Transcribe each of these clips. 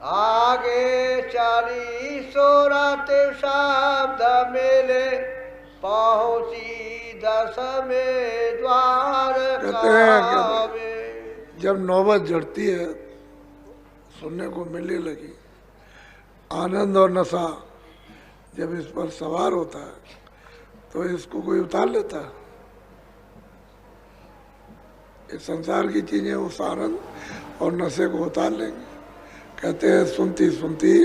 आगे 40 रात शब्द मेले पहुंची 10वें द्वार कहते हैं कि कावे। जब नौबत जड़ती है, सुनने को मिलने लगी, आनंद और नशा जब इस पर सवार होता है तो इसको कोई उतार लेता है। इस संसार की चीजें उस आनंद और नशे को उतार लेंगे। कहते हैं सुनती सुनती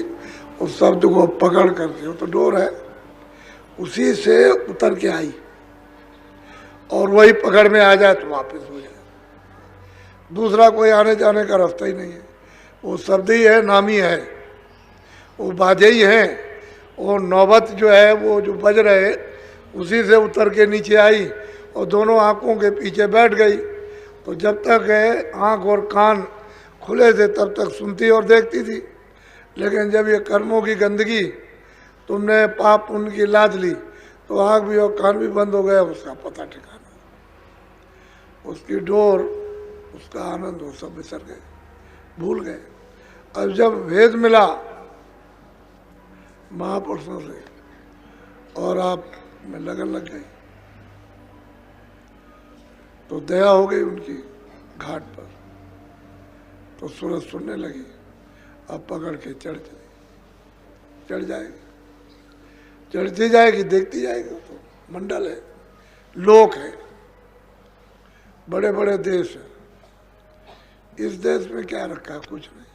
उस शब्द को पकड़ करके, वो तो डोर है, उसी से उतर के आई और वही पकड़ में आ जाए तो वापस हो जाए। दूसरा कोई आने जाने का रास्ता ही नहीं है। वो शब्द ही है, नाम ही है, वो बाजे ही हैं। और नौबत जो है वो जो बज रहे, उसी से उतर के नीचे आई और दोनों आंखों के पीछे बैठ गई। तो जब तक है आंख और कान खुले थे तब तक सुनती और देखती थी। लेकिन जब ये कर्मों की गंदगी, तुमने पाप उनकी लाद ली, तो आंख भी और कान भी बंद हो गया, उसका पता ठिकाना, उसकी डोर, उसका आनंद, वो सब बिसर गए, भूल गए। अब जब वेद मिला महापुरुषों से और आप में लगन लग गई, तो दया हो गई उनकी घाट पर, तो सूरज सुनने लगी। अब पकड़ के चढ़ जाएगी, चढ़ती जाएगी, देखती जाएगी। तो मंडल है, लोक है, बड़े बड़े देश है। इस देश में क्या रखा है? कुछ नहीं,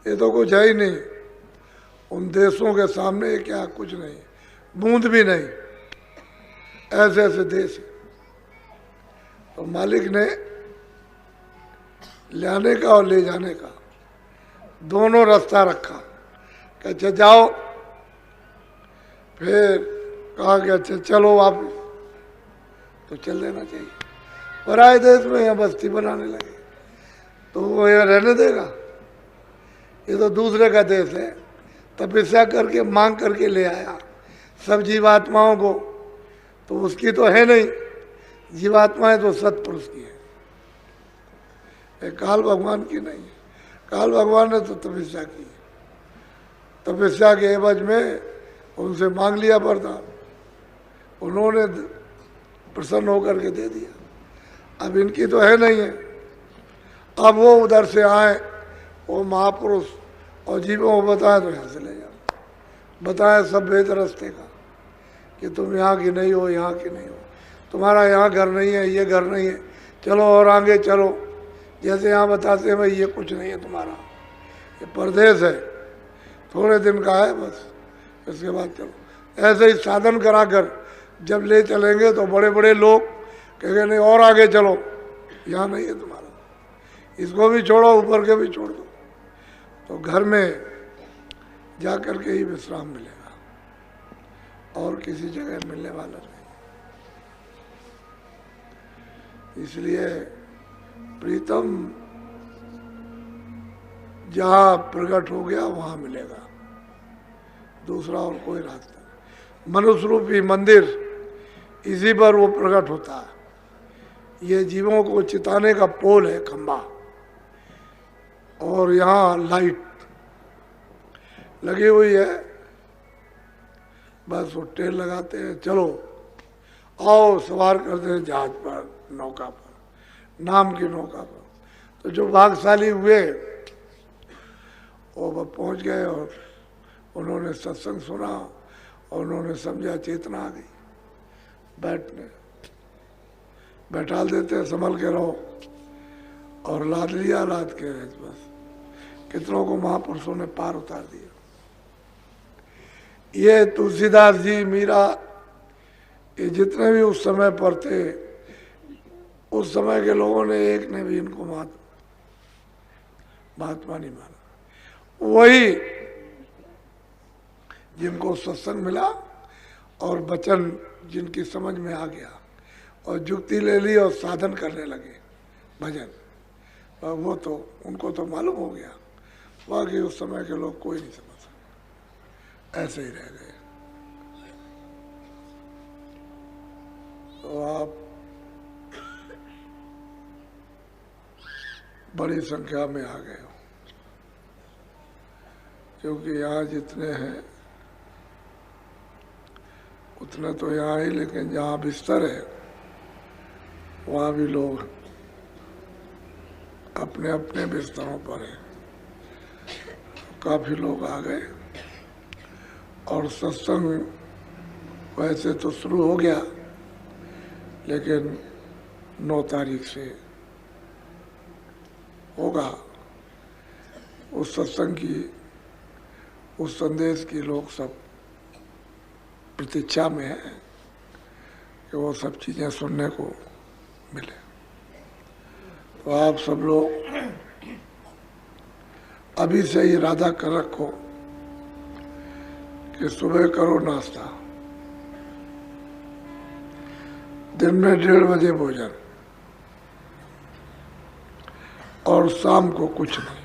ये तो कुछ है ही नहीं। उन देशों के सामने क्या, कुछ नहीं, बूंद भी नहीं। ऐसे ऐसे देश है। तो मालिक ने लाने का और ले जाने का दोनों रास्ता रखा कि अच्छा जाओ, फिर कहा कि अच्छा चलो वापस, तो चल देना चाहिए। पराए देश में यहाँ बस्ती बनाने लगे तो वो यहाँ रहने देगा? ये तो दूसरे का देश है। तपस्या करके मांग करके ले आया सब जीवात्माओं को, तो उसकी तो है नहीं। जीवात्माएं तो सत्पुरुष की है, ये काल भगवान की नहीं है। काल भगवान ने तो तपस्या की, तपस्या के एवज में उनसे मांग लिया वरदान, उन्होंने प्रसन्न होकर के दे दिया। अब इनकी तो है नहीं है। अब वो उधर से आए, वो महापुरुष, और जीवों को बताए तो यहाँ से ले जाओ, बताए सब भेद रास्ते का कि तुम यहाँ की नहीं हो, यहाँ की नहीं हो, तुम्हारा यहाँ घर नहीं है, ये घर नहीं है, चलो और आगे चलो। जैसे यहाँ बताते हैं भाई ये कुछ नहीं है तुम्हारा, ये परदेश है, थोड़े दिन का है बस, इसके बाद चलो। ऐसे ही साधन कराकर जब ले चलेंगे तो बड़े बड़े लोग कहेंगे नहीं और आगे चलो, यहाँ नहीं है तुम्हारा, इसको भी छोड़ो, ऊपर के भी छोड़ दो। तो घर में जा कर के ही विश्राम मिलेगा, और किसी जगह मिलने वाला नहीं। इसलिए प्रीतम जहाँ प्रकट हो गया वहाँ मिलेगा, दूसरा और कोई रास्ता नहीं। मनुष्य रूपी मंदिर, इसी पर वो प्रकट होता है। ये जीवों को चिताने का पोल है, खंबा, और यहाँ लाइट लगी हुई है। बस वो टेल लगाते हैं, चलो आओ, सवार करते हैं जहाज पर, नौका पर, नाम की नौका पर। तो जो भागशाली हुए वो पहुंच गए और उन्होंने सत्संग सुना और उन्होंने समझा, चेतना आ गई, बैठने बैठाल देते हैं, संभल के रहो, और लाद लिया, लाद के बस कितनों को महापुरुषों ने पार उतार दिया। ये तुलसीदास जी, मीरा, ये जितने भी उस समय पर थे, उस समय के लोगों ने एक ने भी इनको महात्मा नहीं माना। वही जिनको सत्संग मिला और वचन जिनकी समझ में आ गया और जुक्ति ले ली और साधन करने लगे भजन, वो तो उनको तो मालूम हो गया। बाकी उस समय के लोग कोई नहीं समझ सकते, ऐसे ही रह गए। तो आप बड़ी संख्या में आ गए हो। क्योंकि यहाँ जितने हैं उतने तो यहाँ ही, लेकिन जहाँ बिस्तर है वहाँ भी लोग अपने अपने बिस्तरों पर हैं। काफ़ी लोग आ गए और सत्संग वैसे तो शुरू हो गया, लेकिन 9 तारीख से होगा। उस सत्संग की, उस संदेश की लोग सब प्रतीक्षा में है कि वो सब चीज़ें सुनने को मिले। तो आप सब लोग अभी से ही इरादा कर रखो कि सुबह करो नाश्ता, दिन में 1:30 बजे भोजन और शाम को कुछ नहीं।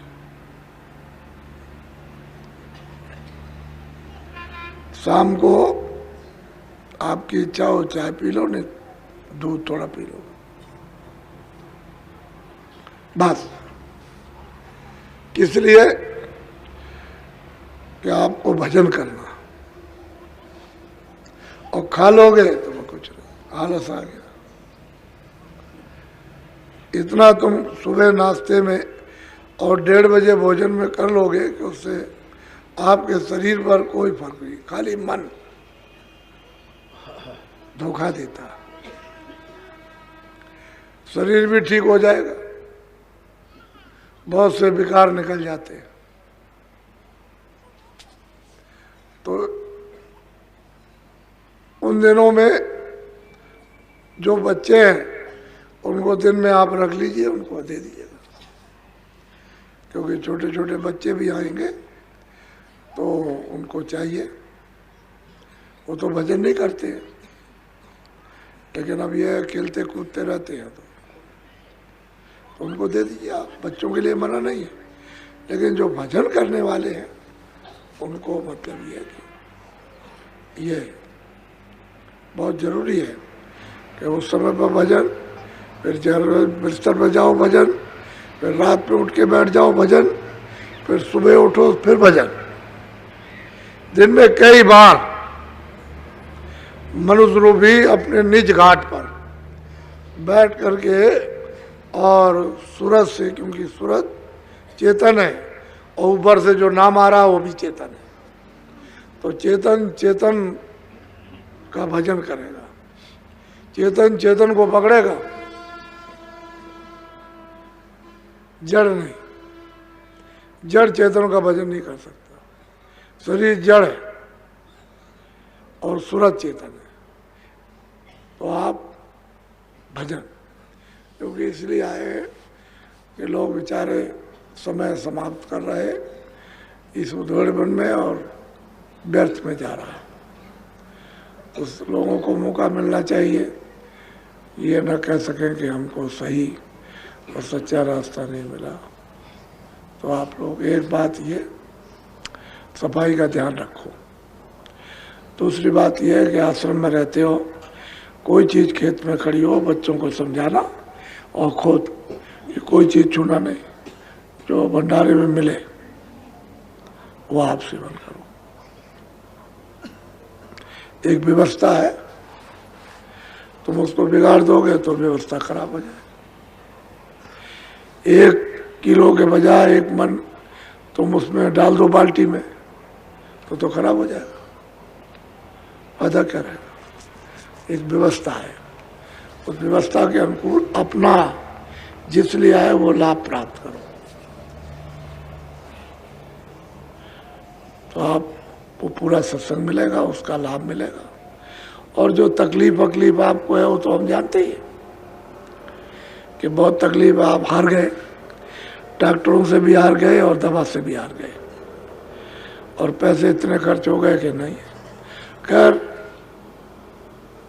शाम को आपकी इच्छा हो चाय पी लो, नहीं दूध थोड़ा पी लो, बस। किस लिए? कि आपको भजन करना, और खा लोगे तो वो कुछ नहीं, आलस आ गया। इतना तुम सुबह नाश्ते में और 1:30 बजे भोजन में कर लोगे कि उससे आपके शरीर पर कोई फर्क नहीं, खाली मन धोखा देता। शरीर भी ठीक हो जाएगा, बहुत से विकार निकल जाते हैं। तो उन दिनों में जो बच्चे हैं उनको दिन में आप रख लीजिए, उनको दे दीजिएगा, क्योंकि छोटे छोटे बच्चे भी आएंगे तो उनको चाहिए। वो तो भजन नहीं करते, लेकिन अब ये खेलते कूदते रहते हैं, तो उनको दे दीजिए आप। बच्चों के लिए मना नहीं है, लेकिन जो भजन करने वाले हैं उनको मतलब ये है कि ये बहुत ज़रूरी है कि उस समय पर भजन, फिर बिस्तर पर जाओ भजन, फिर रात में उठ के बैठ जाओ भजन, फिर सुबह उठो फिर भजन। दिन में कई बार मनुष्य रूपी अपने निज घाट पर बैठ करके और सूरज से, क्योंकि सूरज चेतन है और ऊपर से जो नाम आ रहा है वो भी चेतन है, तो चेतन चेतन का भजन करेगा, चेतन चेतन को पकड़ेगा, जड़ नहीं। जड़ चेतन का भजन नहीं कर सकता। शरीर जड़ है और सूरज चेतन है, तो आप भजन, क्योंकि इसलिए आए कि लोग बेचारे समय समाप्त कर रहे इस उधेड़बन में और व्यर्थ में जा रहा है। उस लोगों को मौका मिलना चाहिए, ये न कह सकें कि हमको सही और सच्चा रास्ता नहीं मिला। तो आप लोग एक बात ये सफाई का ध्यान रखो। दूसरी बात यह है कि आश्रम में रहते हो, कोई चीज़ खेत में खड़ी हो बच्चों को समझाना, और खुद कोई चीज़ छूना नहीं, जो भंडारे में मिले वो आप सेवन करो। एक व्यवस्था है, तुम उसको बिगाड़ दोगे तो व्यवस्था खराब हो जाए। 1 किलो के बजाय 1 मन तुम उसमें डाल दो बाल्टी में, तो खराब हो जाएगा, फायदा क्या रहेगा। एक व्यवस्था है, उस व्यवस्था के अनुकूल अपना जिस लिए आए वो लाभ प्राप्त करो। तो आपको पूरा सत्संग मिलेगा, उसका लाभ मिलेगा। और जो तकलीफ आपको है वो तो हम जानते ही हैं कि बहुत तकलीफ, आप हार गए, डॉक्टरों से भी हार गए और दवा से भी हार गए, और पैसे इतने खर्च हो गए कि नहीं। खैर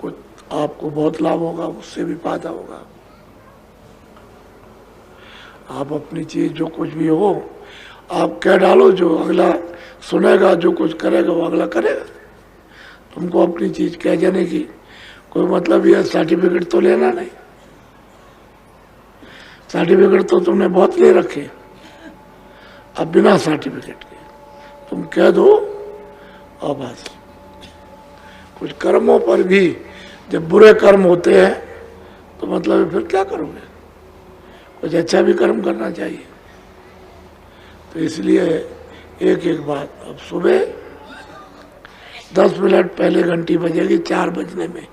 कुछ आपको बहुत लाभ होगा, उससे भी फायदा होगा। आप अपनी चीज जो कुछ भी हो आप कह डालो, जो अगला सुनेगा, जो कुछ करेगा वो अगला करेगा। तुमको अपनी चीज कह जाने की कोई मतलब यह सर्टिफिकेट तो लेना नहीं। सर्टिफिकेट तो तुमने बहुत ले रखे, अब बिना सर्टिफिकेट के तुम कह दो और बस। कुछ कर्मों पर भी जब बुरे कर्म होते हैं तो मतलब फिर क्या करोगे, कुछ अच्छा भी कर्म करना चाहिए। तो इसलिए एक एक बात, अब सुबह 10 मिनट पहले घंटी बजेगी 4 बजने में,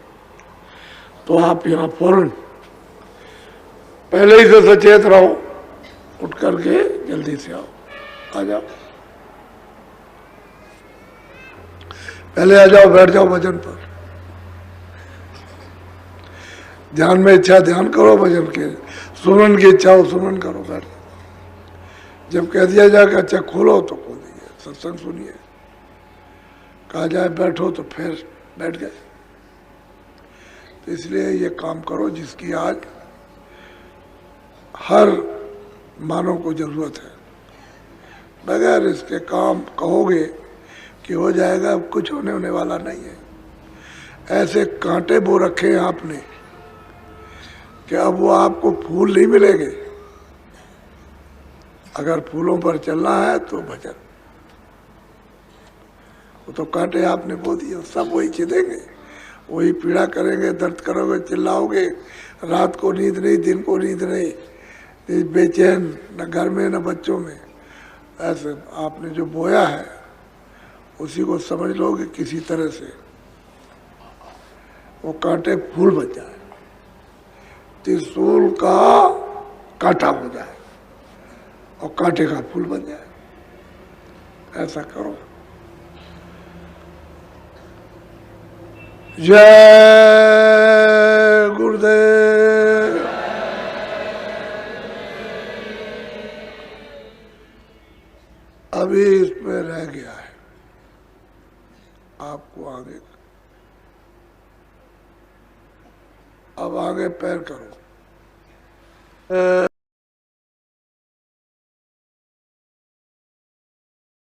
तो आप यहाँ फौरन पहले ही से सचेत रहो, उठ करके जल्दी से आओ, आ जाओ, पहले आ जाओ, बैठ जाओ भजन पर। ध्यान में इच्छा ध्यान करो, भजन के सुमन की इच्छा हो सुमन करो, बैठ। जब कह दिया जाए कि अच्छा खोलो तो खोल दीजिए, सत्संग सुनिए, कहा जाए बैठो तो फिर बैठ गए। तो इसलिए ये काम करो जिसकी आज हर मानव को जरूरत है। बगैर इसके काम कहोगे कि हो जाएगा, कुछ होने वाला नहीं है। ऐसे कांटे बो रखे हैं आपने कि अब वो आपको फूल नहीं मिलेंगे। अगर फूलों पर चलना है तो भजन, वो तो कांटे आपने बो दिए, सब वही छिदेंगे, वही पीड़ा करेंगे, दर्द करोगे, चिल्लाओगे, रात को नींद नहीं, दिन को नींद नहीं, बेचैन, न घर में न बच्चों में। ऐसे आपने जो बोया है उसी को समझ लो कि किसी तरह से वो कांटे फूल बन जाए, त्रिशूल का कांटा हो जाए और कांटे का फूल बन जाए। ऐसा करो। जय गुरुदेव। अभी इसमें रह गया है आपको आगे, अब आगे पैर करो।